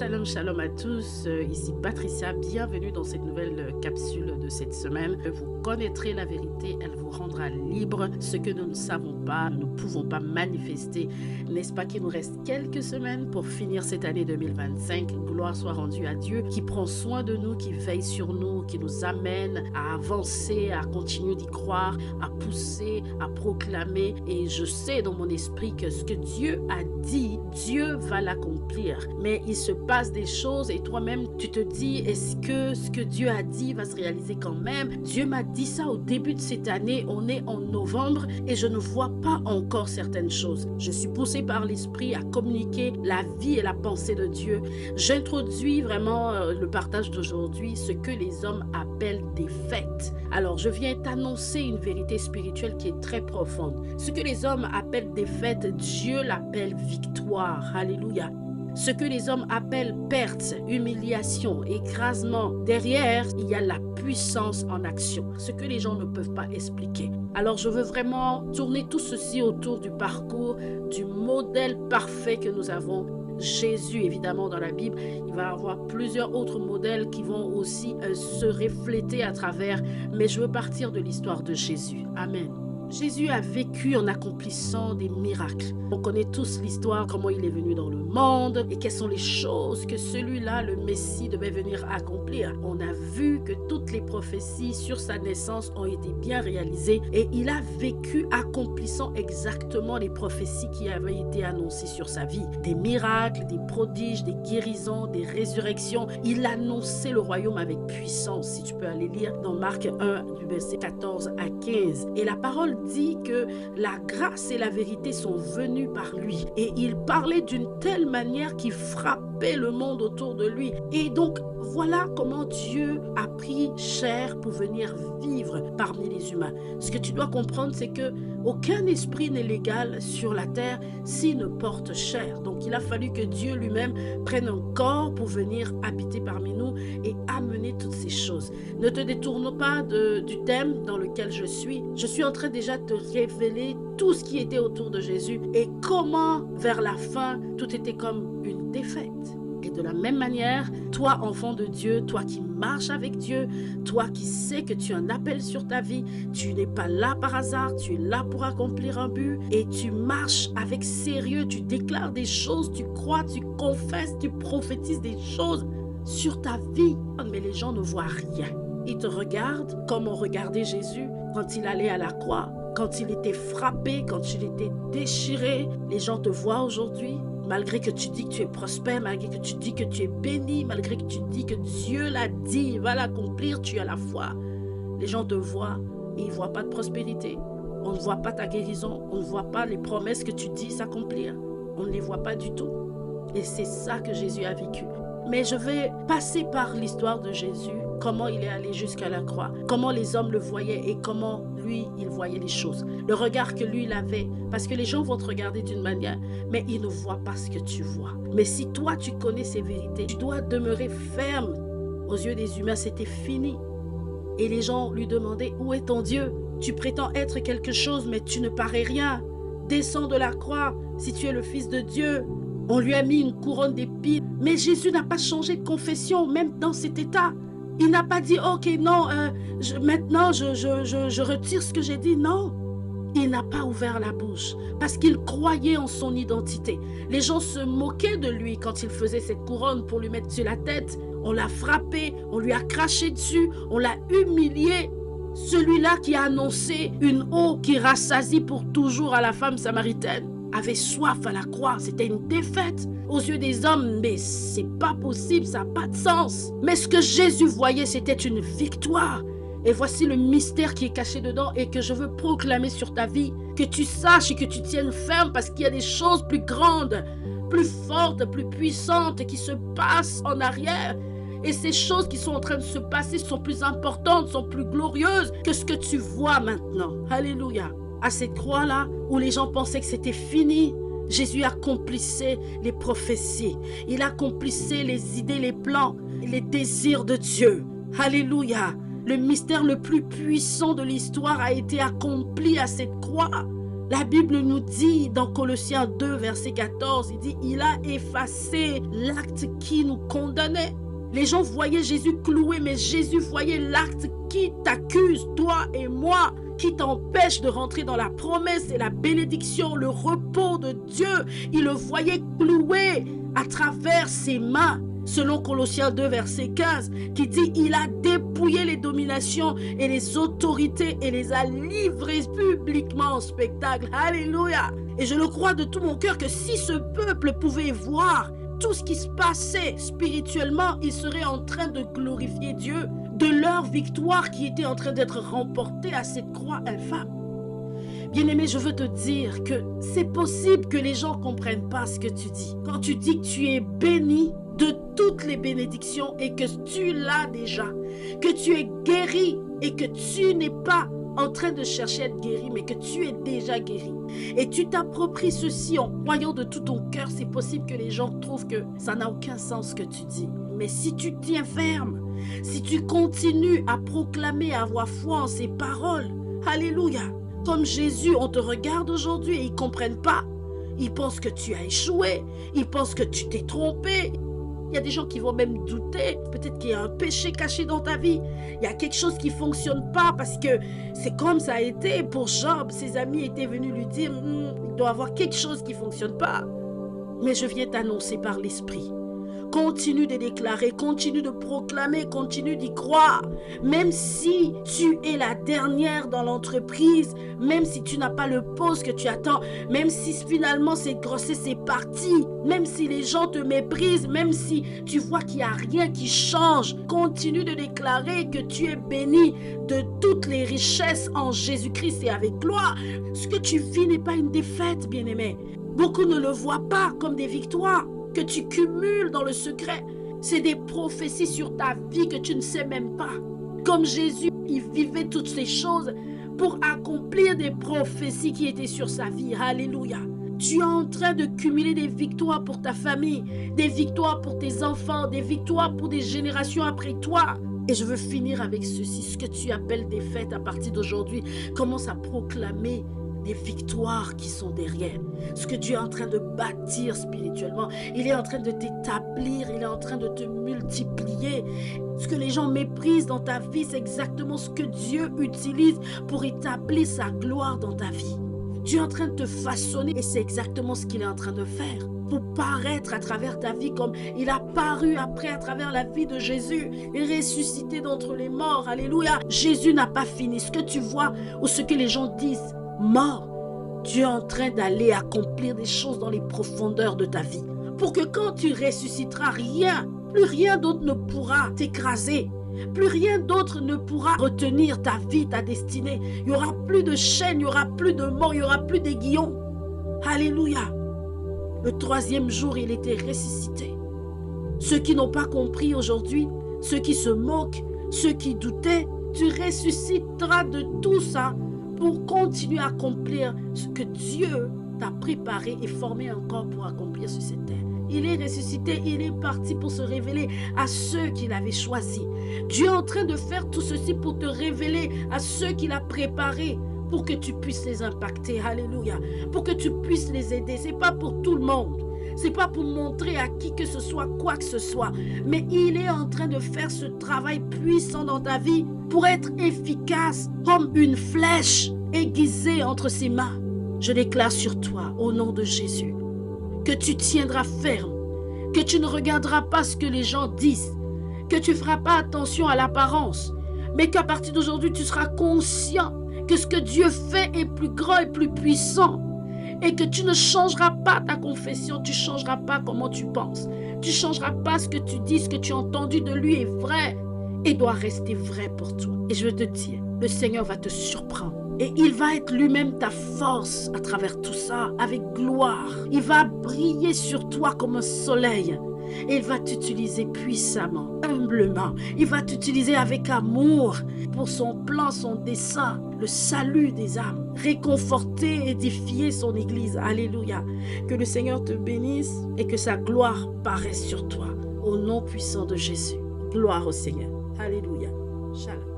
Shalom, shalom à tous, ici Patricia, bienvenue dans cette nouvelle capsule de cette semaine. Vous connaîtrez la vérité, elle vous rendra libre. Ce que nous ne savons pas, nous ne pouvons pas manifester. N'est-ce pas qu'il nous reste quelques semaines pour finir cette année 2025? Gloire soit rendue à Dieu qui prend soin de nous, qui veille sur nous, qui nous amène à avancer, à continuer d'y croire, à pousser, à proclamer. Et je sais dans mon esprit que ce que Dieu a dit, Dieu va l'accomplir. Mais il se passe des choses et toi-même tu te dis, est-ce que ce que Dieu a dit va se réaliser quand même? Dieu m'a dit ça au début de cette année, on est en novembre et je ne vois pas encore certaines choses. Je suis poussée par l'esprit à communiquer la vie et la pensée de Dieu. J'introduis vraiment le partage d'aujourd'hui, ce que les hommes appellent des fêtes. Alors je viens t'annoncer une vérité spirituelle qui est très profonde. Ce que les hommes appellent des fêtes, Dieu l'appelle victoire. Alléluia. Ce que les hommes appellent perte, humiliation, écrasement, derrière, il y a la puissance en action. Ce que les gens ne peuvent pas expliquer. Alors je veux vraiment tourner tout ceci autour du parcours, du modèle parfait que nous avons. Jésus, évidemment, dans la Bible, il va y avoir plusieurs autres modèles qui vont aussi se refléter à travers. Mais je veux partir de l'histoire de Jésus. Amen. Jésus a vécu en accomplissant des miracles. On connaît tous l'histoire, comment il est venu dans le monde et quelles sont les choses que celui-là, le Messie, devait venir accomplir. On a vu que toutes les prophéties sur sa naissance ont été bien réalisées et il a vécu accomplissant exactement les prophéties qui avaient été annoncées sur sa vie. Des miracles, des prodiges, des guérisons, des résurrections. Il annonçait le royaume avec puissance. Si tu peux aller lire dans Marc 1, du verset 14 à 15. Et la parole dit que la grâce et la vérité sont venues par lui. Et il parlait d'une telle manière qu'il frappait le monde autour de lui. Et donc, voilà comment Dieu a pris chair pour venir vivre parmi les humains. Ce que tu dois comprendre, c'est que aucun esprit n'est légal sur la terre s'il ne porte chair. Donc, il a fallu que Dieu lui-même prenne un corps pour venir habiter parmi nous et amener toutes ces choses. Ne te détourne pas du thème dans lequel je suis. Je suis en train déjà de te révéler tout ce qui était autour de Jésus et comment, vers la fin, tout était comme une défaite. Et de la même manière, toi, enfant de Dieu, toi qui marches avec Dieu, toi qui sais que tu as un appel sur ta vie, tu n'es pas là par hasard, tu es là pour accomplir un but et tu marches avec sérieux, tu déclares des choses, tu crois, tu confesses, tu prophétises des choses sur ta vie. Mais les gens ne voient rien. Ils te regardent comme on regardait Jésus quand il allait à la croix, quand il était frappé, quand il était déchiré. Les gens te voient aujourd'hui. Malgré que tu dis que tu es prospère, malgré que tu dis que tu es béni, malgré que tu dis que Dieu l'a dit, il va l'accomplir, tu as la foi. Les gens te voient et ils ne voient pas de prospérité. On ne voit pas ta guérison, on ne voit pas les promesses que tu dis s'accomplir. On ne les voit pas du tout. Et c'est ça que Jésus a vécu. Mais je vais passer par l'histoire de Jésus, comment il est allé jusqu'à la croix, comment les hommes le voyaient et comment lui, il voyait les choses. Le regard que lui, il avait, parce que les gens vont te regarder d'une manière, mais ils ne voient pas ce que tu vois. Mais si toi, tu connais ces vérités, tu dois demeurer ferme. Aux yeux des humains, c'était fini. Et les gens lui demandaient, où est ton Dieu? Tu prétends être quelque chose, mais tu ne parais rien. Descends de la croix si tu es le Fils de Dieu. On lui a mis une couronne d'épines. Mais Jésus n'a pas changé de confession, même dans cet état. Il n'a pas dit, ok, non, maintenant je retire ce que j'ai dit. Non, il n'a pas ouvert la bouche parce qu'il croyait en son identité. Les gens se moquaient de lui quand il faisait cette couronne pour lui mettre sur la tête. On l'a frappé, on lui a craché dessus, on l'a humilié. Celui-là qui a annoncé une eau qui rassasie pour toujours à la femme samaritaine avait soif à la croix, c'était une défaite aux yeux des hommes, mais c'est pas possible, ça n'a pas de sens. Mais ce que Jésus voyait, c'était une victoire. Et voici le mystère qui est caché dedans et que je veux proclamer sur ta vie, que tu saches et que tu tiennes ferme parce qu'il y a des choses plus grandes, plus fortes, plus puissantes qui se passent en arrière. Et ces choses qui sont en train de se passer sont plus importantes, sont plus glorieuses que ce que tu vois maintenant. Alléluia. À cette croix-là, où les gens pensaient que c'était fini, Jésus accomplissait les prophéties. Il accomplissait les idées, les plans, les désirs de Dieu. Alléluia. Le mystère le plus puissant de l'histoire a été accompli à cette croix. La Bible nous dit dans Colossiens 2, verset 14, il dit « Il a effacé l'acte qui nous condamnait ». Les gens voyaient Jésus cloué, mais Jésus voyait l'acte qui t'accuse, toi et moi, qui t'empêche de rentrer dans la promesse et la bénédiction, le repos de Dieu. Il le voyait cloué à travers ses mains. Selon Colossiens 2, verset 15, qui dit « Il a dépouillé les dominations et les autorités et les a livrées publiquement en spectacle. » Alléluia! Et je le crois de tout mon cœur que si ce peuple pouvait voir tout ce qui se passait spirituellement, ils seraient en train de glorifier Dieu de leur victoire qui était en train d'être remportée à cette croix infâme. Bien-aimé, je veux te dire que c'est possible que les gens ne comprennent pas ce que tu dis. Quand tu dis que tu es béni de toutes les bénédictions et que tu l'as déjà, que tu es guéri et que tu n'es pas en train de chercher à être guéri, mais que tu es déjà guéri. Et tu t'appropries ceci en croyant de tout ton cœur, c'est possible que les gens trouvent que ça n'a aucun sens ce que tu dis. Mais si tu tiens ferme, si tu continues à proclamer, à avoir foi en ces paroles, alléluia, comme Jésus, on te regarde aujourd'hui et ils ne comprennent pas. Ils pensent que tu as échoué, ils pensent que tu t'es trompé. Il y a des gens qui vont même douter, peut-être qu'il y a un péché caché dans ta vie. Il y a quelque chose qui ne fonctionne pas parce que c'est comme ça a été pour Job. Ses amis étaient venus lui dire, il doit y avoir quelque chose qui ne fonctionne pas. Mais je viens t'annoncer par l'Esprit. Continue de déclarer, continue de proclamer, continue d'y croire. Même si tu es la dernière dans l'entreprise, même si tu n'as pas le poste que tu attends, même si finalement cette grossesse est partie, même si les gens te méprisent, même si tu vois qu'il n'y a rien qui change, continue de déclarer que tu es béni de toutes les richesses en Jésus-Christ et avec gloire. Ce que tu vis n'est pas une défaite, bien-aimé. Beaucoup ne le voient pas comme des victoires que tu cumules dans le secret. C'est des prophéties sur ta vie que tu ne sais même pas. Comme Jésus, il vivait toutes ces choses pour accomplir des prophéties qui étaient sur sa vie. Alléluia. Tu es en train de cumuler des victoires pour ta famille, des victoires pour tes enfants, des victoires pour des générations après toi. Et je veux finir avec ceci. Ce que tu appelles des fêtes à partir d'aujourd'hui, commence à proclamer des victoires qui sont derrière. Ce que Dieu est en train de bâtir spirituellement, il est en train de t'établir, il est en train de te multiplier. Ce que les gens méprisent dans ta vie, c'est exactement ce que Dieu utilise pour établir sa gloire dans ta vie. Dieu est en train de te façonner et c'est exactement ce qu'il est en train de faire. Pour paraître à travers ta vie comme il a paru après à travers la vie de Jésus, ressuscité d'entre les morts. Alléluia. Jésus n'a pas fini. Ce que tu vois ou ce que les gens disent, mort, Dieu est en train d'aller accomplir des choses dans les profondeurs de ta vie. Pour que quand tu ressusciteras, plus rien d'autre ne pourra t'écraser. Plus rien d'autre ne pourra retenir ta vie, ta destinée. Il n'y aura plus de chaînes, il n'y aura plus de morts, il n'y aura plus d'aiguillons. Alléluia. Le troisième jour, il était ressuscité. Ceux qui n'ont pas compris aujourd'hui, ceux qui se moquent, ceux qui doutaient, tu ressusciteras de tout ça pour continuer à accomplir ce que Dieu t'a préparé et formé encore pour accomplir sur cette terre. Il est ressuscité, il est parti pour se révéler à ceux qu'il avait choisis. Dieu est en train de faire tout ceci pour te révéler à ceux qu'il a préparés pour que tu puisses les impacter. Alléluia. Pour que tu puisses les aider. Ce n'est pas pour tout le monde. Ce n'est pas pour montrer à qui que ce soit, quoi que ce soit. Mais il est en train de faire ce travail puissant dans ta vie pour être efficace comme une flèche aiguisée entre ses mains. Je déclare sur toi, au nom de Jésus, que tu tiendras ferme, que tu ne regarderas pas ce que les gens disent, que tu ne feras pas attention à l'apparence, mais qu'à partir d'aujourd'hui, tu seras conscient que ce que Dieu fait est plus grand et plus puissant. Et que tu ne changeras pas ta confession, tu ne changeras pas comment tu penses. Tu ne changeras pas ce que tu dis, ce que tu as entendu de lui est vrai et doit rester vrai pour toi. Et je veux te dire, le Seigneur va te surprendre. Et il va être lui-même ta force à travers tout ça, avec gloire. Il va briller sur toi comme un soleil. Et il va t'utiliser puissamment, humblement. Il va t'utiliser avec amour pour son plan, son dessein, le salut des âmes. Réconforter, édifier son église. Alléluia. Que le Seigneur te bénisse et que sa gloire paraisse sur toi. Au nom puissant de Jésus. Gloire au Seigneur. Alléluia. Shalom.